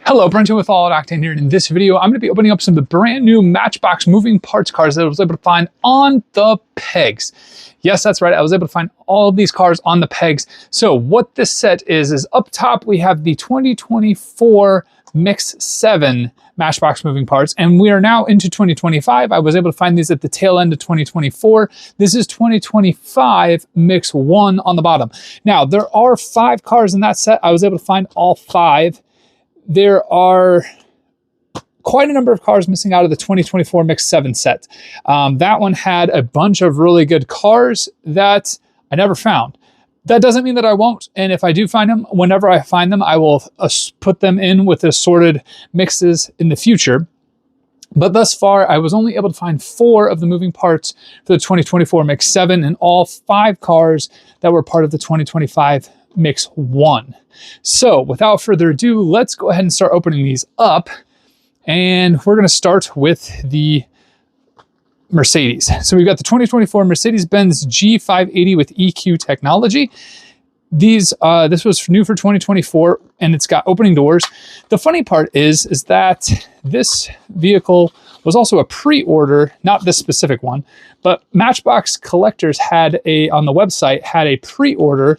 Hello, Brent with All Out Octane here, and in this video I'm going to be opening up some of the brand new Matchbox moving parts cars that I was able to find on the pegs. Yes, that's right, I was able to find all of these cars on the pegs. So what this set is up top we have the 2024 Mix 7 Matchbox moving parts, and we are now into 2025. I was able to find these at the tail end of 2024. This is 2025 Mix 1 on the bottom. Now, there are 5 cars in that set. I was able to find all 5. There are quite a number of cars missing out of the 2024 Mix 7 set. That one had a bunch of really good cars that I never found. That doesn't mean that I won't, and if I do find them, whenever I find them, I will put them in with assorted mixes in the future. But thus far, I was only able to find 4 of the moving parts for the 2024 Mix 7 and all 5 cars that were part of the 2025 Mix 1. So without further ado, let's go ahead and start opening these up. And we're going to start with the Mercedes. So we've got the 2024 Mercedes-Benz G580 with EQ technology. This was new for 2024, and it's got opening doors. The funny part is that this vehicle was also a pre-order, not this specific one, but Matchbox collectors on the website had a pre-order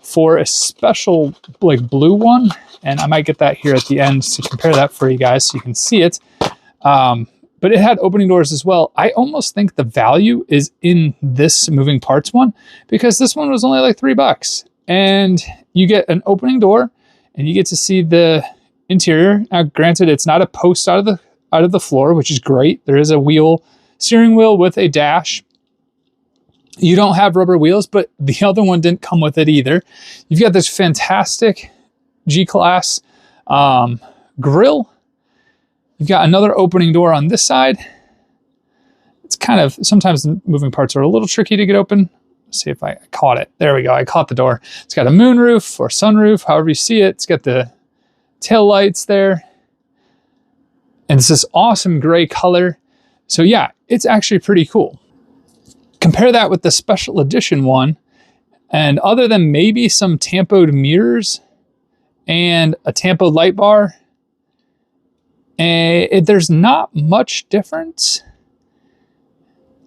for a special like blue one, and I might get that here at the end to compare that for you guys so you can see it. But it had opening doors as well. I almost think the value is in this moving parts one because this one was only like $3, and you get an opening door and you get to see the interior. Now, granted, it's not a post out of the floor, which is great. There is a steering wheel with a dash. You don't have rubber wheels, but the other one didn't come with it either. You've got this fantastic G-Class grille. You've got another opening door on this side. It's kind of, sometimes the moving parts are a little tricky to get open. Let's see if I caught it. There we go, I caught the door. It's got a moonroof or sunroof, however you see it. It's got the tail lights there. And it's this awesome gray color. So yeah, it's actually pretty cool. Compare that with the special edition one, and other than maybe some tampoed mirrors and a tampoed light bar, there's not much difference.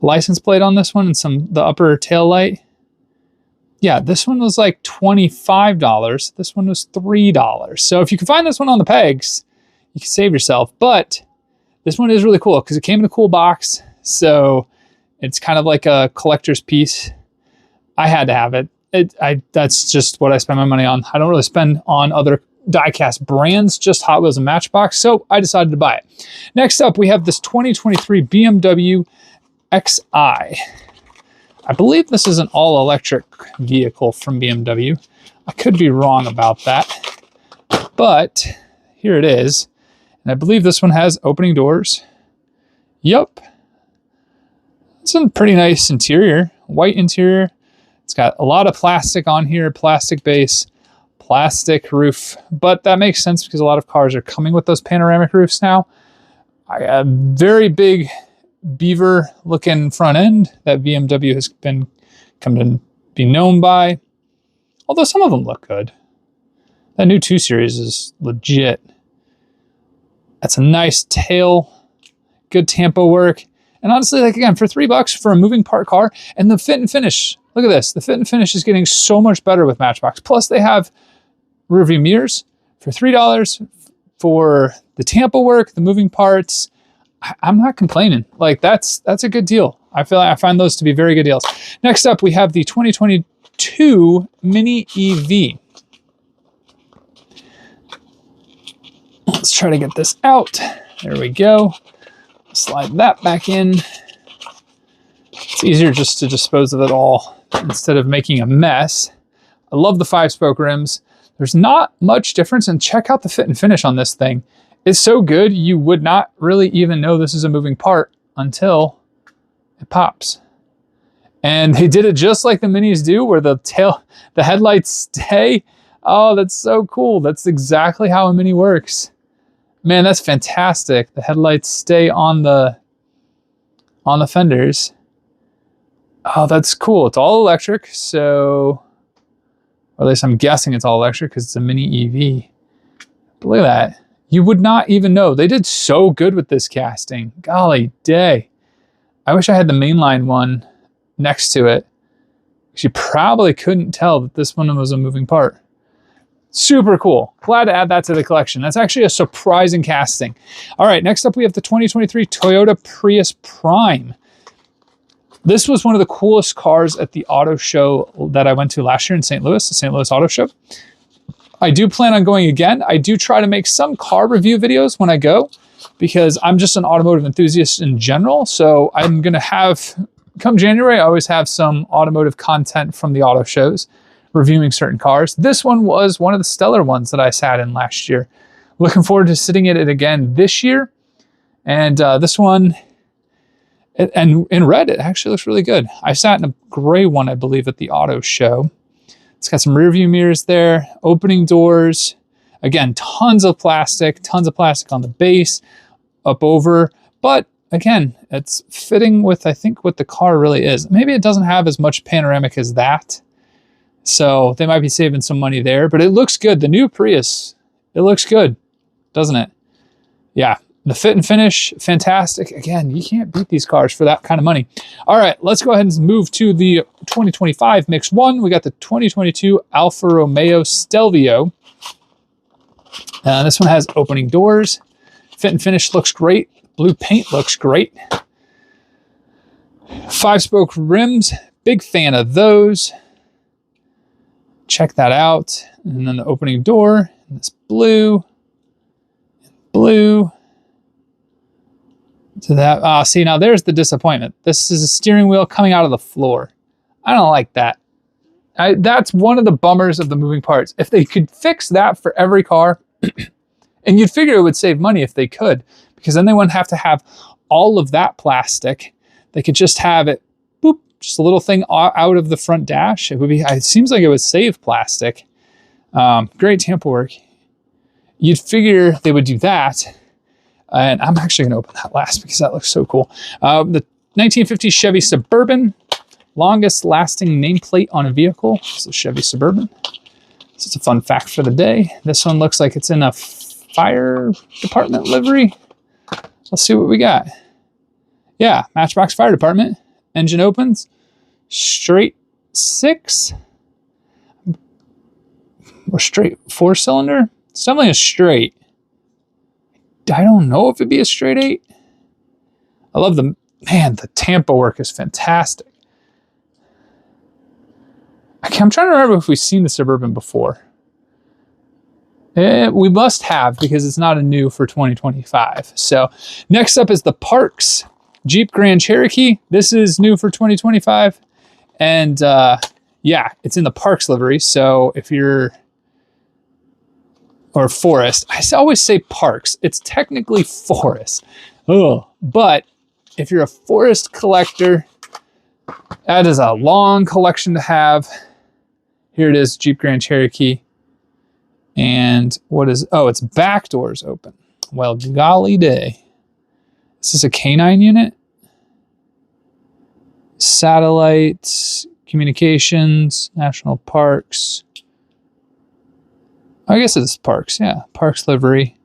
License plate on this one and the upper tail light. Yeah, this one was like $25. This one was $3. So if you can find this one on the pegs, you can save yourself. But this one is really cool because it came in a cool box. So it's kind of like a collector's piece. I had to have it. That's just what I spend my money on. I don't really spend on other diecast brands, just Hot Wheels and Matchbox, so I decided to buy it. Next up, we have this 2023 BMW Xi. I believe this is an all-electric vehicle from BMW. I could be wrong about that, but here it is. And I believe this one has opening doors. Yup. It's a pretty nice interior, white interior. It's got a lot of plastic on here, plastic base, plastic roof, but that makes sense because a lot of cars are coming with those panoramic roofs now. A very big beaver looking front end that BMW has come to be known by, although some of them look good. That new 2 Series is legit. That's a nice tail, good tampo work. And honestly, like again, for $3 for a moving part car, and the fit and finish, look at this. The fit and finish is getting so much better with Matchbox. Plus they have rearview mirrors for $3 for the tampo work, the moving parts. I'm not complaining. Like that's a good deal. I find those to be very good deals. Next up, we have the 2022 Mini EV. Let's try to get this out. There we go. Slide that back in. It's easier just to dispose of it all instead of making a mess. I love the 5-spoke rims. There's not much difference, and check out the fit and finish on this thing. It's so good, you would not really even know this is a moving part until it pops. And they did it just like the Minis do, where the headlights stay. Oh, that's so cool. That's exactly how a Mini works. Man, that's fantastic. The headlights stay on the fenders. Oh, that's cool. It's all electric, so Or at least I'm guessing it's all electric because it's a mini EV. But look at that. You would not even know. They did so good with this casting. Golly day. I wish I had the mainline one next to it. You probably couldn't tell that this one was a moving part. Super cool. Glad to add that to the collection. That's actually a surprising casting. All right, next up we have the 2023 Toyota Prius Prime. This was one of the coolest cars at the auto show that I went to last year in St. Louis, the St. Louis Auto Show. I do plan on going again. I do try to make some car review videos when I go because I'm just an automotive enthusiast in general. So I'm going to have, come January, I always have some automotive content from the auto shows reviewing certain cars. This one was one of the stellar ones that I sat in last year. Looking forward to sitting in it again this year. And this one, and in red, it actually looks really good. I sat in a gray one, I believe, at the auto show. It's got some rear view mirrors there, opening doors. Again, tons of plastic on the base, up over. But again, it's fitting with, I think, what the car really is. Maybe it doesn't have as much panoramic as that. So they might be saving some money there, but it looks good. The new Prius, it looks good, doesn't it? Yeah, the fit and finish, fantastic. Again, you can't beat these cars for that kind of money. All right, let's go ahead and move to the 2025 Mix 1. We got the 2022 Alfa Romeo Stelvio. This one has opening doors. Fit and finish looks great. Blue paint looks great. 5-spoke rims, big fan of those. Check that out. And then the opening door, this blue, blue. To that, see, now there's the disappointment. This is a steering wheel coming out of the floor. I don't like that. That's one of the bummers of the moving parts. If they could fix that for every car, and you'd figure it would save money if they could, because then they wouldn't have to have all of that plastic. They could just have it, boop, just a little thing out of the front dash. It would be. It seems like it would save plastic. Great tamper work. You'd figure they would do that. And I'm actually going to open that last because that looks so cool. The 1950 Chevy Suburban, longest lasting nameplate on a vehicle. It's a Chevy Suburban. This is a fun fact for the day. This one looks like it's in a fire department livery. Let's see what we got. Yeah, Matchbox Fire Department. Engine opens. Straight 6. Or straight 4-cylinder. It's definitely a straight. I don't know if it'd be a straight 8. I love the tampo work is fantastic. I'm trying to remember if we've seen the Suburban before. We must have because it's not a new for 2025. So next up is the Parks Jeep Grand Cherokee. This is new for 2025. And yeah, it's in the Parks livery. So if you're or Forest. I always say Parks. It's technically Forest. Oh, but if you're a Forest collector, that is a long collection to have. Here it is, Jeep Grand Cherokee. And what is, oh, it's back doors open. Well, golly day. Is this a K9 unit? Satellite, communications, national parks. I guess it's parks, yeah. Parks livery.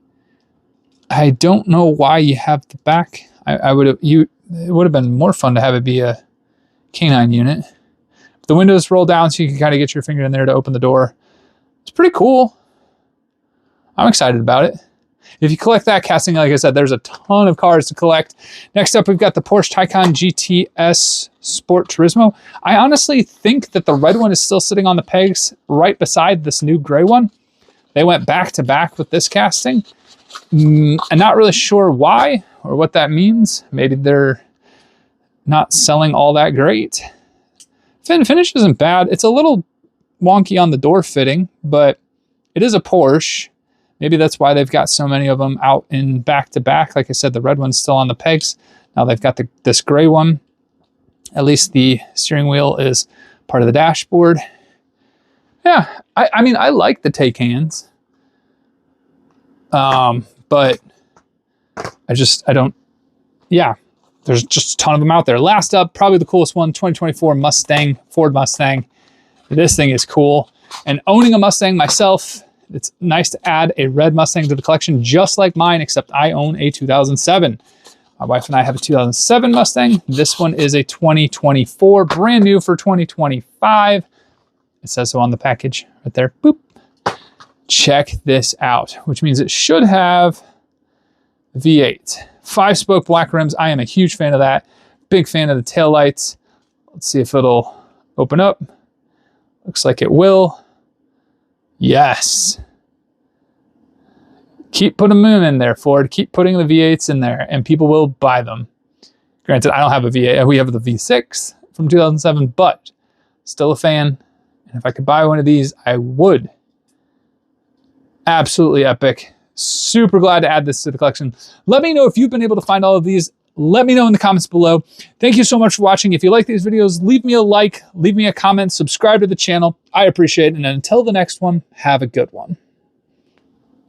I don't know why you have the back. It would have been more fun to have it be a K9 unit. The windows roll down so you can kind of get your finger in there to open the door. It's pretty cool. I'm excited about it. If you collect that casting, like I said, there's a ton of cars to collect. Next up, we've got the Porsche Taycan GTS Sport Turismo. I honestly think that the red one is still sitting on the pegs right beside this new gray one. They went back to back with this casting. I'm not really sure why or what that means. Maybe they're not selling all that great. Fit and finish isn't bad. It's a little wonky on the door fitting, but it is a Porsche. Maybe that's why they've got so many of them out in back-to-back. Like I said, the red one's still on the pegs. Now they've got this gray one. At least the steering wheel is part of the dashboard. Yeah, I mean, I like the Taycans. But I don't, yeah, there's just a ton of them out there. Last up, probably the coolest one, 2024 Mustang, Ford Mustang. This thing is cool. And owning a Mustang myself, it's nice to add a red Mustang to the collection, just like mine, except I own a 2007. My wife and I have a 2007 Mustang. This one is a 2024, brand new for 2025. It says so on the package right there. Boop. Check this out, which means it should have V8. 5-spoke black rims. I am a huge fan of that. Big fan of the taillights. Let's see if it'll open up. Looks like it will. Yes. Keep putting them in there, Ford. Keep putting the V8s in there, and people will buy them. Granted, I don't have a V8. We have the V6 from 2007, but still a fan. And if I could buy one of these, I would. Absolutely epic. Super glad to add this to the collection. Let me know if you've been able to find all of these. Let me know in the comments below. Thank you so much for watching. If you like these videos, leave me a like, leave me a comment, subscribe to the channel. I appreciate it. And until the next one, have a good one.